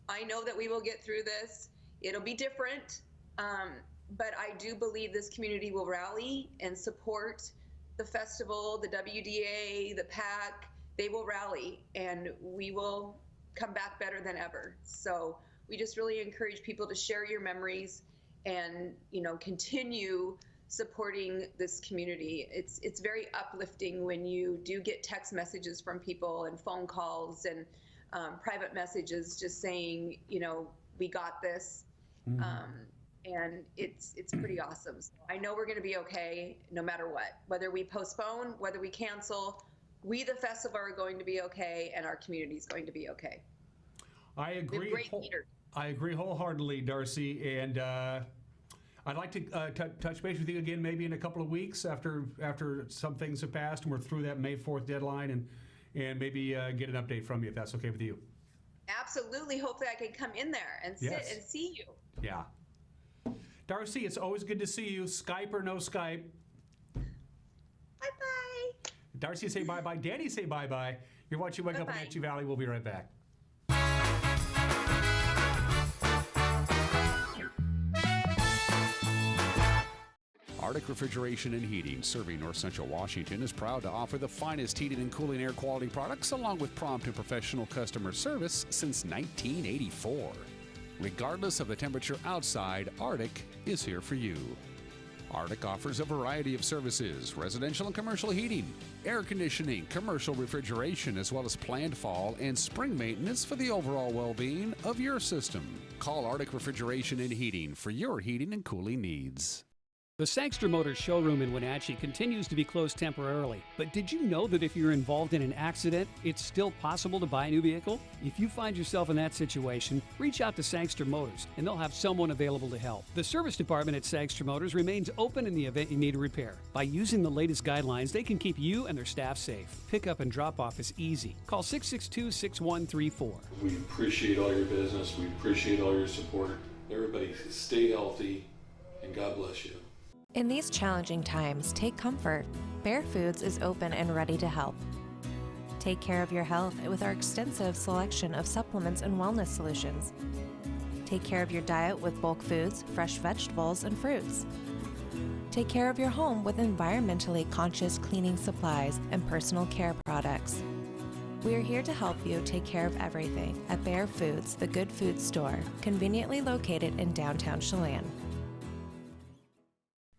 I know that we will get through this. It'll be different, but I do believe this community will rally and support the festival, the WDA, the PAC. They will rally, and we will come back better than ever. So we just really encourage people to share your memories and, you know, continue supporting this community. It's very uplifting when you do get text messages from people and phone calls and private messages just saying, you know, we got this. And it's pretty awesome. So I know we're going to be okay no matter what, whether we postpone, whether we cancel. We, the festival, are going to be okay, and our community is going to be okay. I agree. We have great leaders. I agree wholeheartedly, Darci, and I'd like to touch base with you again maybe in a couple of weeks after some things have passed and we're through that May 4th deadline, and maybe get an update from you if that's okay with you. Absolutely. Hopefully I can come in there and sit and see you. Yeah. Darci, it's always good to see you, Skype or no Skype. Bye-bye. Darci, say bye-bye. Danny, say bye-bye. You're watching Wake Up Wenatchee Valley. We'll be right back. Arctic Refrigeration and Heating, serving North Central Washington, is proud to offer the finest heating and cooling air quality products along with prompt and professional customer service since 1984. Regardless of the temperature outside, Arctic is here for you. Arctic offers a variety of services: residential and commercial heating, air conditioning, commercial refrigeration, as well as planned fall and spring maintenance for the overall well-being of your system. Call Arctic Refrigeration and Heating for your heating and cooling needs. The Sangster Motors showroom in Wenatchee continues to be closed temporarily. But did you know that if you're involved in an accident, it's still possible to buy a new vehicle? If you find yourself in that situation, reach out to Sangster Motors and they'll have someone available to help. The service department at Sangster Motors remains open in the event you need a repair. By using the latest guidelines, they can keep you and their staff safe. Pickup and drop off is easy. Call 662-6134. We appreciate all your business. We appreciate all your support. Everybody stay healthy and God bless you. In these challenging times, take comfort. Bear Foods is open and ready to help. Take care of your health with our extensive selection of supplements and wellness solutions. Take care of your diet with bulk foods, fresh vegetables, and fruits. Take care of your home with environmentally conscious cleaning supplies and personal care products. We are here to help you take care of everything at Bear Foods, the Good Food Store, conveniently located in downtown Chelan.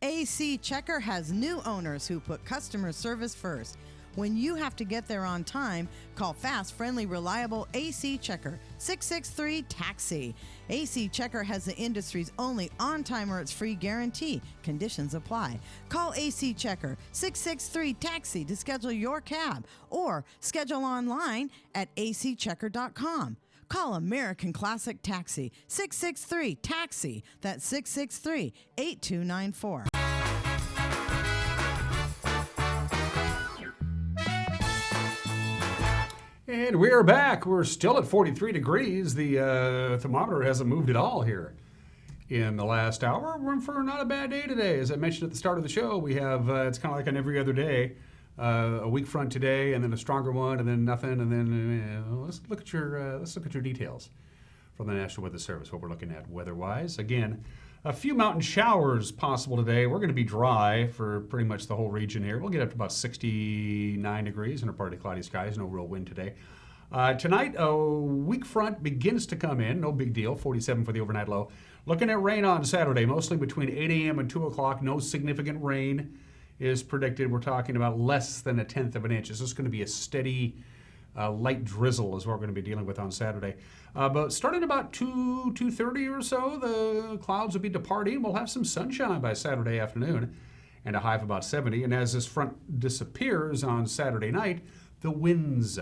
AC Checker has new owners who put customer service first. When you have to get there on time, call fast, friendly, reliable AC Checker, 663-TAXI. AC Checker has the industry's only on-time or it's free guarantee. Conditions apply. Call AC Checker, 663-TAXI to schedule your cab or schedule online at acchecker.com. Call American Classic Taxi, 663-TAXI. That's 663-8294. And we're back. We're still at 43 degrees. The thermometer hasn't moved at all here in the last hour. We're in for not a bad day today. As I mentioned at the start of the show, we have, it's kind of like on every other day, a weak front today, and then a stronger one, and then nothing, and then let's look at your details from the National Weather Service. What we're looking at weather-wise. Again, a few mountain showers possible today. We're going to be dry for pretty much the whole region here. We'll get up to about 69 degrees under partly cloudy skies. No real wind today. Tonight, a weak front begins to come in. No big deal. 47 for the overnight low. Looking at rain on Saturday, mostly between 8 a.m. and 2 o'clock. No significant rain is predicted. We're talking about less than 1/10 of an inch. This is going to be a steady light drizzle is what we're going to be dealing with on Saturday. But starting about 2:30 or so, the clouds will be departing. We'll have some sunshine by Saturday afternoon and a high of about 70. And as this front disappears on Saturday night, the winds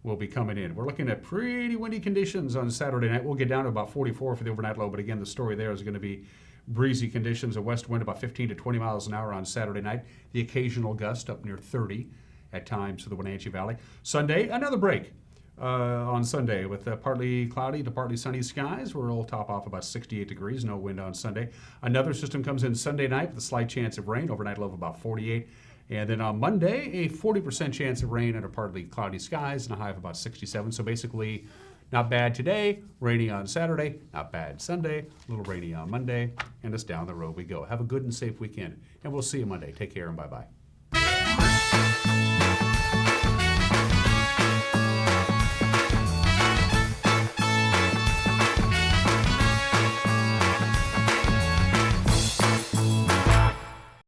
will be coming in. We're looking at pretty windy conditions on Saturday night. We'll get down to about 44 for the overnight low. But again, the story there is going to be breezy conditions, a west wind about 15 to 20 miles an hour on Saturday night. The occasional gust up near 30 at times for the Wenatchee Valley. Sunday, another break on Sunday with partly cloudy to partly sunny skies. We'll top off about 68 degrees, no wind on Sunday. Another system comes in Sunday night with a slight chance of rain, overnight low of about 48. And then on Monday, a 40% chance of rain under partly cloudy skies and a high of about 67. So basically, not bad today, rainy on Saturday, not bad Sunday, a little rainy on Monday, and it's down the road we go. Have a good and safe weekend, and we'll see you Monday. Take care and bye-bye.